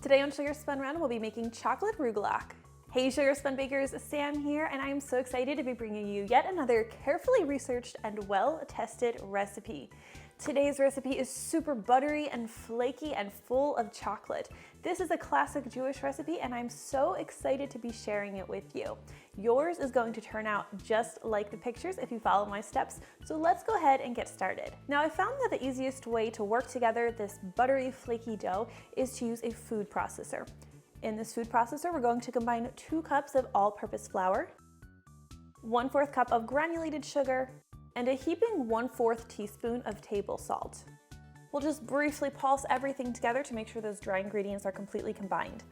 Today on Sugar Spun Run, we'll be making chocolate rugelach. Hey Sugar Spun Bakers, Sam here, and I am so excited to be bringing you yet another carefully researched and well-tested recipe. Today's recipe is super buttery and flaky and full of chocolate. This is a classic Jewish recipe and I'm so excited to be sharing it with you. Yours is going to turn out just like the pictures if you follow my steps, so let's go ahead and get started. Now I found that the easiest way to work together this buttery flaky dough is to use a food processor. In this food processor, we're going to combine 2 cups of all-purpose flour, 1/4 cup of granulated sugar, and a heaping 1/4 teaspoon of table salt. We'll just briefly pulse everything together to make sure those dry ingredients are completely combined.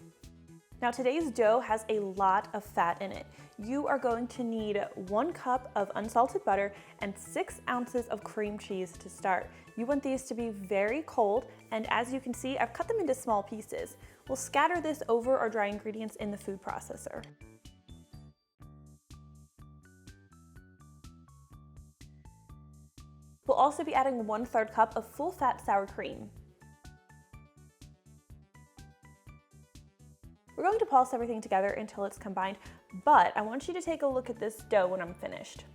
Now today's dough has a lot of fat in it. You are going to need 1 cup of unsalted butter and 6 ounces of cream cheese to start. You want these to be very cold, and as you can see, I've cut them into small pieces. We'll scatter this over our dry ingredients in the food processor. We'll also be adding 1/3 cup of full-fat sour cream. We're going to pulse everything together until it's combined, but I want you to take a look at this dough when I'm finished.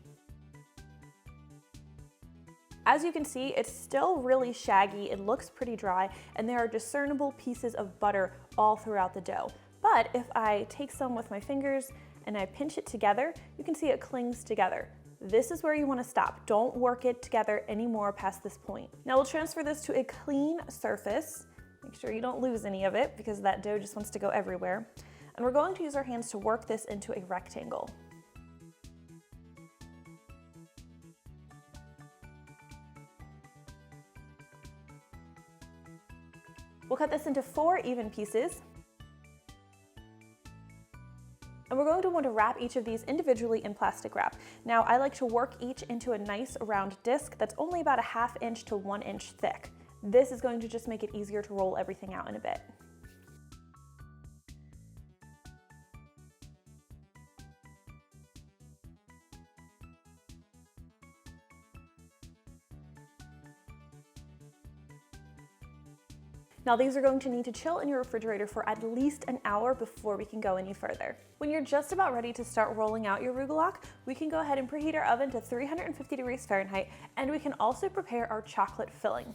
As you can see, it's still really shaggy, it looks pretty dry, and there are discernible pieces of butter all throughout the dough. But if I take some with my fingers and I pinch it together, you can see it clings together. This is where you want to stop. Don't work it together anymore past this point. Now we'll transfer this to a clean surface. Make sure you don't lose any of it because that dough just wants to go everywhere. And we're going to use our hands to work this into a rectangle. We'll cut this into 4 even pieces. And we're going to want to wrap each of these individually in plastic wrap. Now, I like to work each into a nice round disc that's only about a 1/2 inch to 1 inch thick. This is going to just make it easier to roll everything out in a bit. Now these are going to need to chill in your refrigerator for at least an hour before we can go any further. When you're just about ready to start rolling out your rugelach, we can go ahead and preheat our oven to 350 degrees Fahrenheit, and we can also prepare our chocolate filling.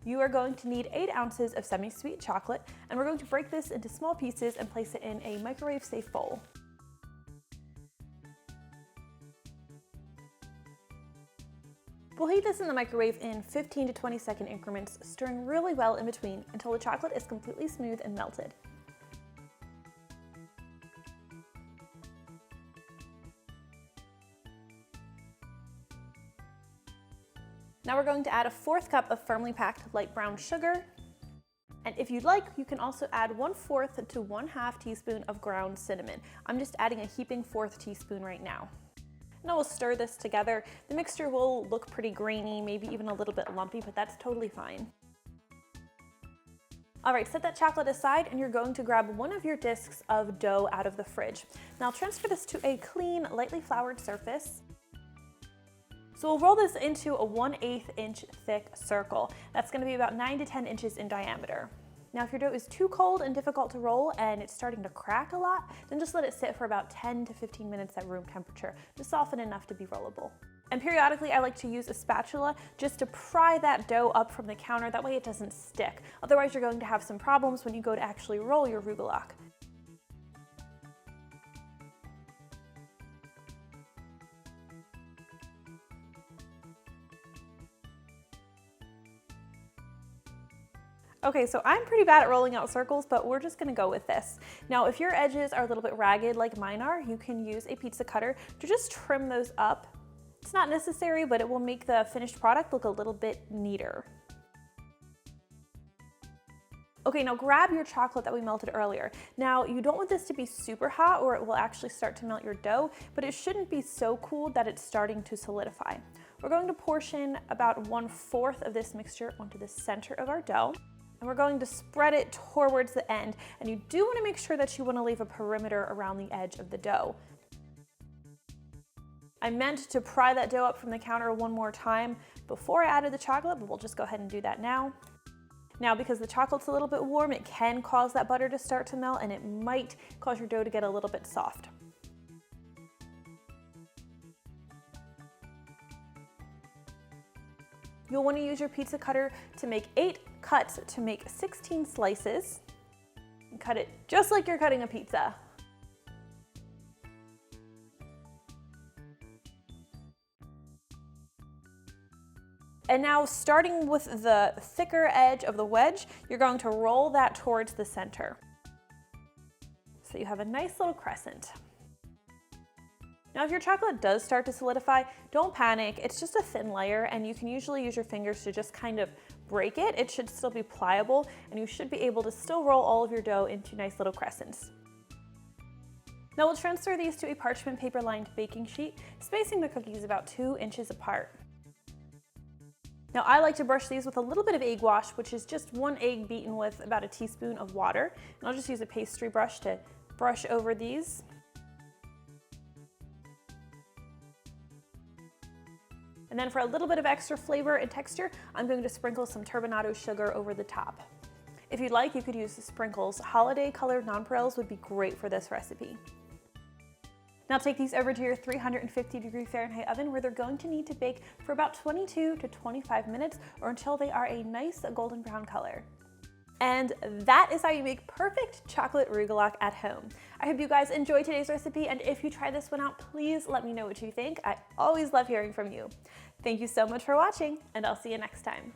You are going to need 8 ounces of semisweet chocolate, and we're going to break this into small pieces and place it in a microwave-safe bowl. We'll heat this in the microwave in 15 to 20 second increments, stirring really well in between until the chocolate is completely smooth and melted. Now we're going to add a 1/4 cup of firmly packed light brown sugar. And if you'd like, you can also add 1/4 to 1/2 teaspoon of ground cinnamon. I'm just adding a heaping 1/4 teaspoon right now. Now we'll stir this together. The mixture will look pretty grainy, maybe even a little bit lumpy, but that's totally fine. All right, set that chocolate aside and you're going to grab one of your discs of dough out of the fridge. Now transfer this to a clean, lightly floured surface. So we'll roll this into a 1/8 inch thick circle. That's gonna be about 9 to 10 inches in diameter. Now if your dough is too cold and difficult to roll and it's starting to crack a lot, then just let it sit for about 10 to 15 minutes at room temperature to soften enough to be rollable. And periodically I like to use a spatula just to pry that dough up from the counter, that way it doesn't stick. Otherwise you're going to have some problems when you go to actually roll your rugelach. Okay, so I'm pretty bad at rolling out circles, but we're just gonna go with this. Now, if your edges are a little bit ragged like mine are, you can use a pizza cutter to just trim those up. It's not necessary, but it will make the finished product look a little bit neater. Okay, now grab your chocolate that we melted earlier. Now, you don't want this to be super hot or it will actually start to melt your dough, but it shouldn't be so cool that it's starting to solidify. We're going to portion about 1/4 of this mixture onto the center of our dough. And we're going to spread it towards the end. And you do want to make sure that you want to leave a perimeter around the edge of the dough. I meant to pry that dough up from the counter one more time before I added the chocolate, but we'll just go ahead and do that now. Now, because the chocolate's a little bit warm, it can cause that butter to start to melt, and it might cause your dough to get a little bit soft. You'll want to use your pizza cutter to make 8 cuts to make 16 slices. And cut it just like you're cutting a pizza. And now, starting with the thicker edge of the wedge, you're going to roll that towards the center. So you have a nice little crescent. Now, if your chocolate does start to solidify, don't panic. It's just a thin layer, and you can usually use your fingers to just kind of break it. It should still be pliable, and you should be able to still roll all of your dough into nice little crescents. Now we'll transfer these to a parchment paper lined baking sheet, spacing the cookies about 2 inches apart. Now I like to brush these with a little bit of egg wash, which is just 1 egg beaten with about a teaspoon of water. And I'll just use a pastry brush to brush over these. And then for a little bit of extra flavor and texture, I'm going to sprinkle some turbinado sugar over the top. If you'd like, you could use the sprinkles. Holiday colored nonpareils would be great for this recipe. Now take these over to your 350-degree Fahrenheit oven, where they're going to need to bake for about 22 to 25 minutes, or until they are a nice golden brown color. And that is how you make perfect chocolate rugelach at home. I hope you guys enjoyed today's recipe, and if you try this one out, please let me know what you think. I always love hearing from you. Thank you so much for watching, and I'll see you next time.